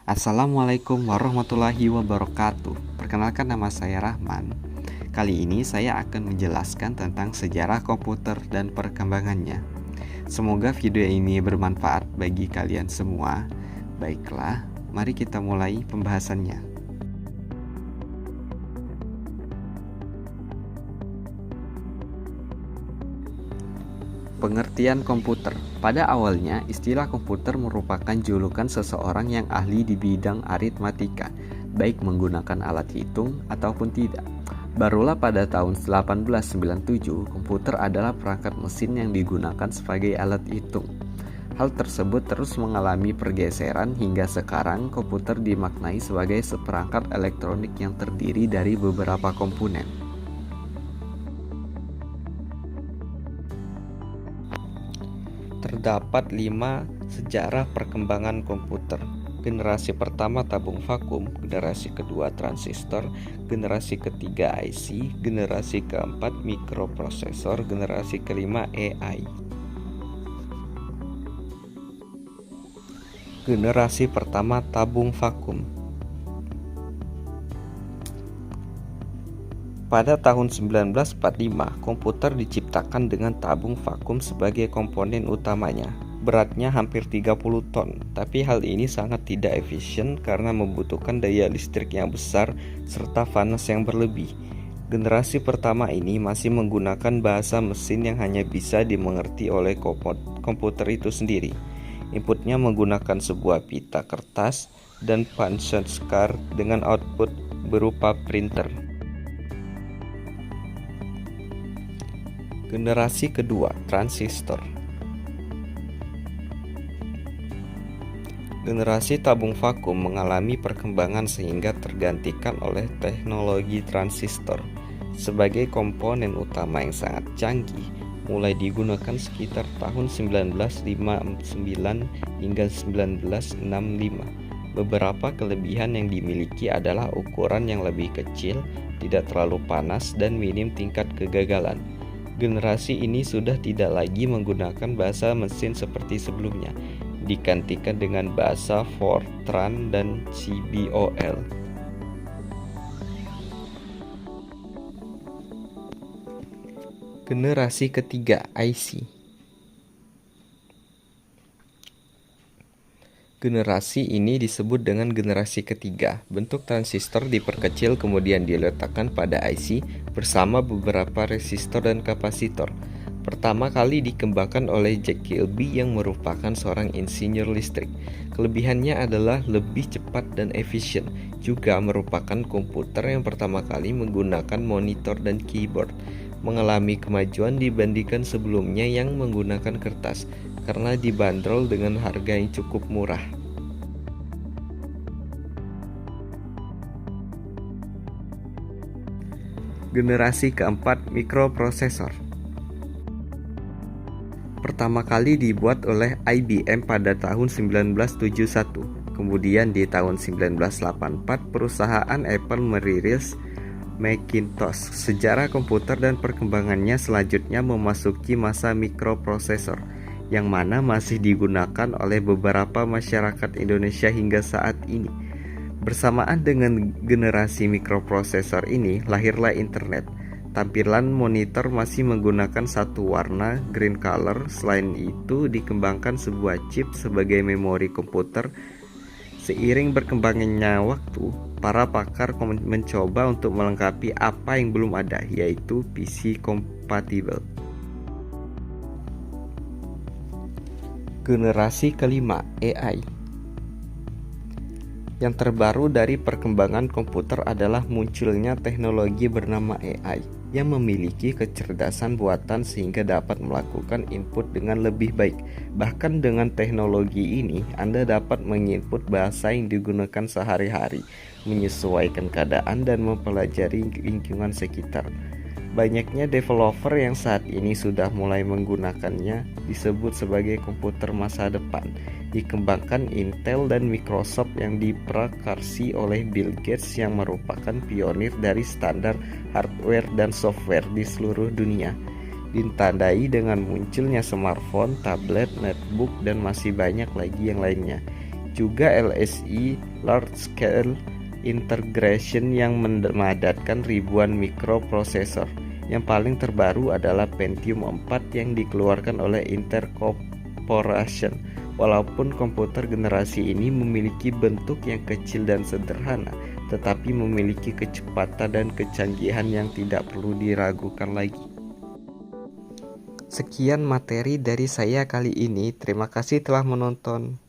Assalamualaikum warahmatullahi wabarakatuh. Perkenalkan, nama saya Rahman. Kali ini saya akan menjelaskan tentang sejarah komputer dan perkembangannya. Semoga video ini bermanfaat bagi kalian semua. Baiklah, mari kita mulai pembahasannya. Pengertian komputer. Pada awalnya, istilah komputer merupakan julukan seseorang yang ahli di bidang aritmatika, baik menggunakan alat hitung ataupun tidak. Barulah pada tahun 1897, komputer adalah perangkat mesin yang digunakan sebagai alat hitung. Hal tersebut terus mengalami pergeseran hingga sekarang komputer dimaknai sebagai seperangkat elektronik yang terdiri dari beberapa komponen. Terdapat 5 sejarah perkembangan komputer. Generasi pertama tabung vakum, generasi kedua transistor, generasi ketiga IC, generasi keempat mikroprosesor, generasi kelima AI. Generasi pertama tabung vakum. Pada tahun 1945, komputer diciptakan dengan tabung vakum sebagai komponen utamanya. Beratnya hampir 30 ton, tapi hal ini sangat tidak efisien karena membutuhkan daya listrik yang besar serta panas yang berlebih. Generasi pertama ini masih menggunakan bahasa mesin yang hanya bisa dimengerti oleh komputer itu sendiri. Inputnya menggunakan sebuah pita kertas dan punch card dengan output berupa printer. Generasi kedua, transistor. Generasi tabung vakum mengalami perkembangan sehingga tergantikan oleh teknologi transistor sebagai komponen utama yang sangat canggih, mulai digunakan sekitar tahun 1959 hingga 1965. Beberapa kelebihan yang dimiliki adalah ukuran yang lebih kecil, tidak terlalu panas, dan minim tingkat kegagalan. Generasi ini sudah tidak lagi menggunakan bahasa mesin seperti sebelumnya, digantikan dengan bahasa Fortran dan CBOL. Generasi ketiga, IC. Generasi ini disebut dengan generasi ketiga. Bentuk transistor diperkecil kemudian diletakkan pada IC bersama beberapa resistor dan kapasitor. Pertama kali dikembangkan oleh Jack Kilby yang merupakan seorang insinyur listrik. Kelebihannya adalah lebih cepat dan efisien. Juga merupakan komputer yang pertama kali menggunakan monitor dan keyboard. Mengalami kemajuan dibandingkan sebelumnya yang menggunakan kertas, karena dibanderol dengan harga yang cukup murah. Generasi keempat, mikroprosesor. Pertama kali dibuat oleh IBM pada tahun 1971. Kemudian di tahun 1984 perusahaan Apple merilis Macintosh. Sejarah komputer dan perkembangannya selanjutnya memasuki masa mikroprosesor, yang mana masih digunakan oleh beberapa masyarakat Indonesia hingga saat ini. Bersamaan dengan generasi mikroprosesor ini, lahirlah internet. Tampilan monitor masih menggunakan satu warna, green color. Selain itu, dikembangkan sebuah chip sebagai memori komputer. Seiring berkembangnya waktu, para pakar mencoba untuk melengkapi apa yang belum ada, yaitu PC kompatibel. Generasi kelima, AI. Yang terbaru dari perkembangan komputer adalah munculnya teknologi bernama AI yang memiliki kecerdasan buatan sehingga dapat melakukan input dengan lebih baik. Bahkan dengan teknologi ini, Anda dapat menginput bahasa yang digunakan sehari-hari, menyesuaikan keadaan, dan mempelajari lingkungan sekitar. Banyaknya developer yang saat ini sudah mulai menggunakannya disebut sebagai komputer masa depan. Dikembangkan Intel dan Microsoft yang diprakarsi oleh Bill Gates yang merupakan pionir dari standar hardware dan software di seluruh dunia. Ditandai dengan munculnya smartphone, tablet, netbook, dan masih banyak lagi yang lainnya. juga LSI Large Scale Integration yang memadatkan ribuan mikroprosesor. Yang paling terbaru adalah Pentium 4 yang dikeluarkan oleh Intel Corporation. Walaupun komputer generasi ini memiliki bentuk yang kecil dan sederhana, tetapi memiliki kecepatan dan kecanggihan yang tidak perlu diragukan lagi. Sekian materi dari saya kali ini. Terima kasih telah menonton.